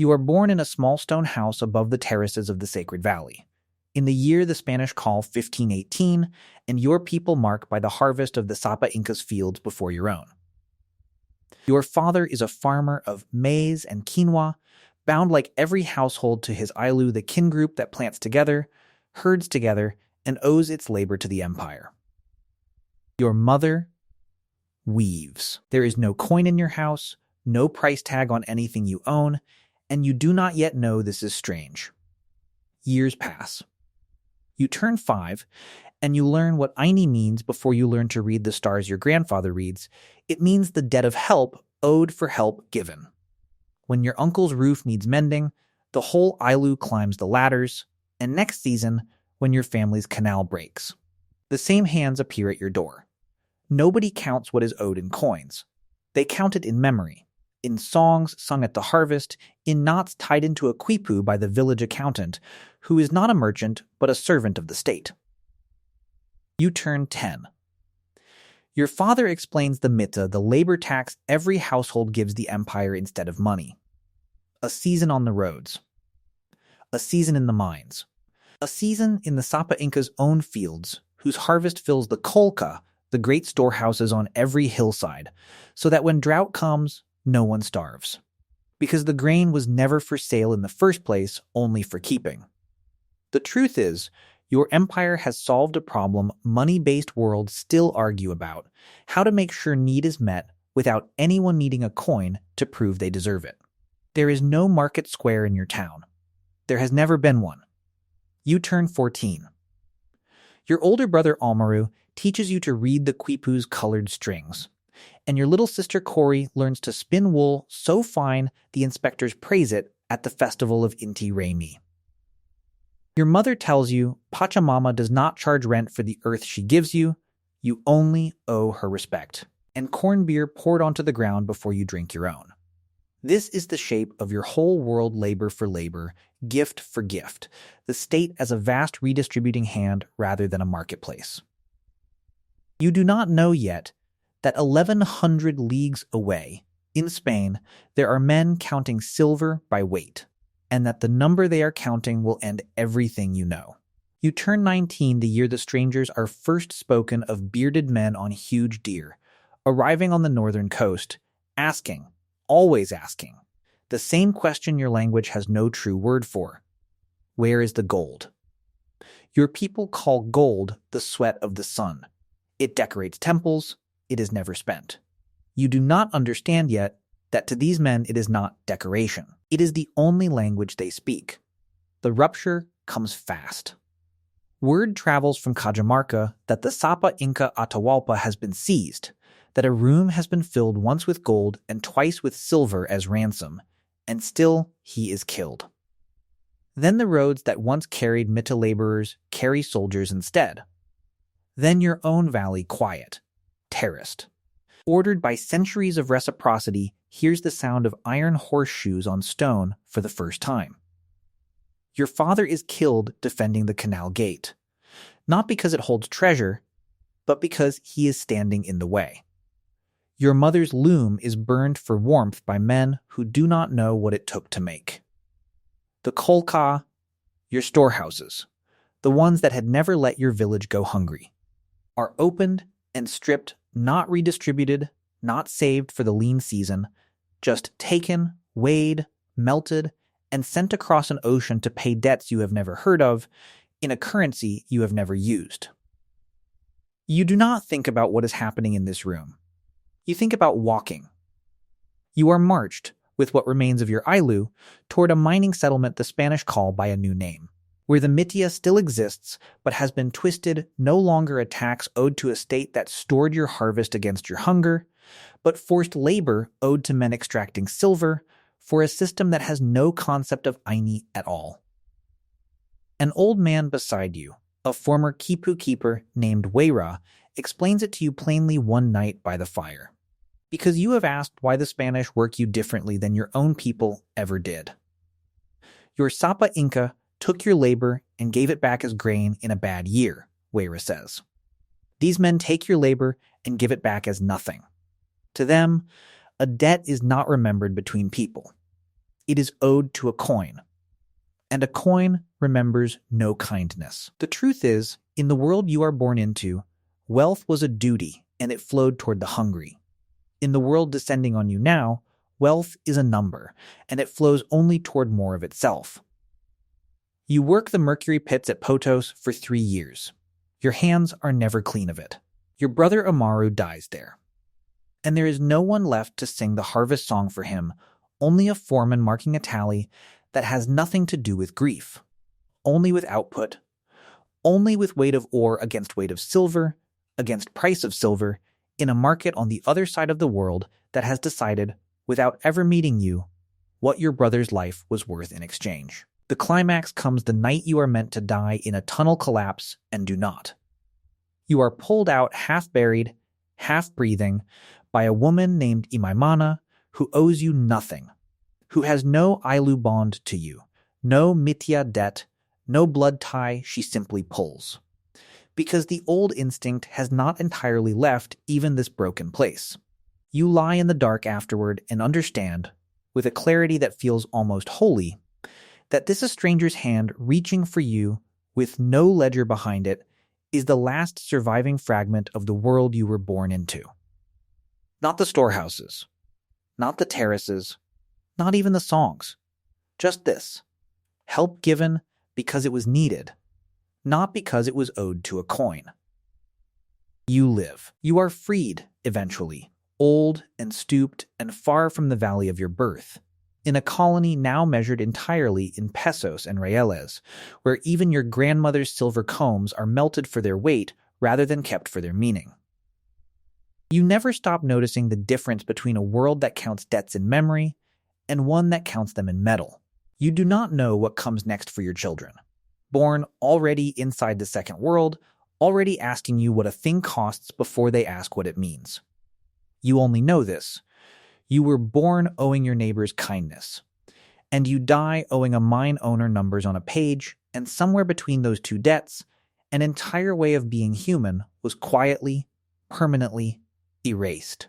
You are born in a small stone house above the terraces of the Sacred Valley. In the year the Spanish call 1518, and your people mark by the harvest of the Sapa Inca's fields before your own. Your father is a farmer of maize and quinoa, bound like every household to his Ailu, the kin group that plants together, herds together, and owes its labor to the empire. Your mother weaves. There is no coin in your house, no price tag on anything you own, and you do not yet know this is strange. Years pass. You turn 5, and you learn what Aini means before you learn to read the stars your grandfather reads. It means the debt of help owed for help given. When your uncle's roof needs mending, the whole Ailu climbs the ladders, and next season, when your family's canal breaks, the same hands appear at your door. Nobody counts what is owed in coins. They count it in memory, in songs sung at the harvest, in knots tied into a quipu by the village accountant, who is not a merchant but a servant of the state. You turn 10. Your father explains the mita, the labor tax every household gives the empire instead of money. A season on the roads. A season in the mines. A season in the Sapa Inca's own fields, whose harvest fills the kolka, the great storehouses on every hillside, so that when drought comes, no one starves. Because the grain was never for sale in the first place, only for keeping. The truth is, your empire has solved a problem money-based worlds still argue about: how to make sure need is met without anyone needing a coin to prove they deserve it. There is no market square in your town. There has never been one. You turn 14. Your older brother Almaru teaches you to read the quipu's colored strings, and your little sister Cori learns to spin wool so fine the inspectors praise it at the festival of Inti Raymi. Your mother tells you Pachamama does not charge rent for the earth she gives you, you only owe her respect, and corn beer poured onto the ground before you drink your own. This is the shape of your whole world, labor for labor, gift for gift, the state as a vast redistributing hand rather than a marketplace. You do not know yet that 1,100 leagues away, in Spain, there are men counting silver by weight, and that the number they are counting will end everything you know. You turn 19 the year the strangers are first spoken of bearded men on huge deer, arriving on the northern coast, asking, always asking, the same question your language has no true word for. Where is the gold? Your people call gold the sweat of the sun. It decorates temples. It is never spent. You do not understand yet that to these men it is not decoration. It is the only language they speak. The rupture comes fast. Word travels from Cajamarca that the Sapa Inca Atahualpa has been seized, that a room has been filled once with gold and twice with silver as ransom, and still he is killed. Then the roads that once carried mita laborers carry soldiers instead. Then your own valley quiet, terraced. Ordered by centuries of reciprocity, hears the sound of iron horseshoes on stone for the first time. Your father is killed defending the canal gate, not because it holds treasure, but because he is standing in the way. Your mother's loom is burned for warmth by men who do not know what it took to make. The kolka, your storehouses, the ones that had never let your village go hungry, are opened and stripped, not redistributed, not saved for the lean season, just taken, weighed, melted, and sent across an ocean to pay debts you have never heard of, in a currency you have never used. You do not think about what is happening in this room. You think about walking. You are marched, with what remains of your Ailu, toward a mining settlement the Spanish call by a new name, where the mitia still exists but has been twisted no longer a tax owed to a state that stored your harvest against your hunger, but forced labor owed to men extracting silver for a system that has no concept of Aini at all. An old man beside you, a former Kipu keeper named Weira, explains it to you plainly one night by the fire, because you have asked why the Spanish work you differently than your own people ever did. Your Sapa Inca took your labor and gave it back as grain in a bad year, Weira says. These men take your labor and give it back as nothing. To them, a debt is not remembered between people. It is owed to a coin. And a coin remembers no kindness. The truth is, in the world you are born into, wealth was a duty and it flowed toward the hungry. In the world descending on you now, wealth is a number and it flows only toward more of itself. You work the mercury pits at Potos for 3 years. Your hands are never clean of it. Your brother Amaru dies there. And there is no one left to sing the harvest song for him, only a foreman marking a tally that has nothing to do with grief, only with output, only with weight of ore against weight of silver, against price of silver, in a market on the other side of the world that has decided, without ever meeting you, what your brother's life was worth in exchange. The climax comes the night you are meant to die in a tunnel collapse and do not. You are pulled out half-buried, half-breathing, by a woman named Imaimana who owes you nothing, who has no Ailu bond to you, no mitya debt, no blood tie she simply pulls. Because the old instinct has not entirely left even this broken place. You lie in the dark afterward and understand, with a clarity that feels almost holy, that this stranger's hand reaching for you with no ledger behind it is the last surviving fragment of the world you were born into. Not the storehouses, not the terraces, not even the songs. Just this. Help given because it was needed, not because it was owed to a coin. You live. You are freed, eventually, old and stooped and far from the valley of your birth, in a colony now measured entirely in pesos and reales, where even your grandmother's silver combs are melted for their weight rather than kept for their meaning. You never stop noticing the difference between a world that counts debts in memory and one that counts them in metal. You do not know what comes next for your children, born already inside the second world, already asking you what a thing costs before they ask what it means. You only know this. You were born owing your neighbors kindness, and you die owing a mine owner numbers on a page, and somewhere between those two debts, an entire way of being human was quietly, permanently erased.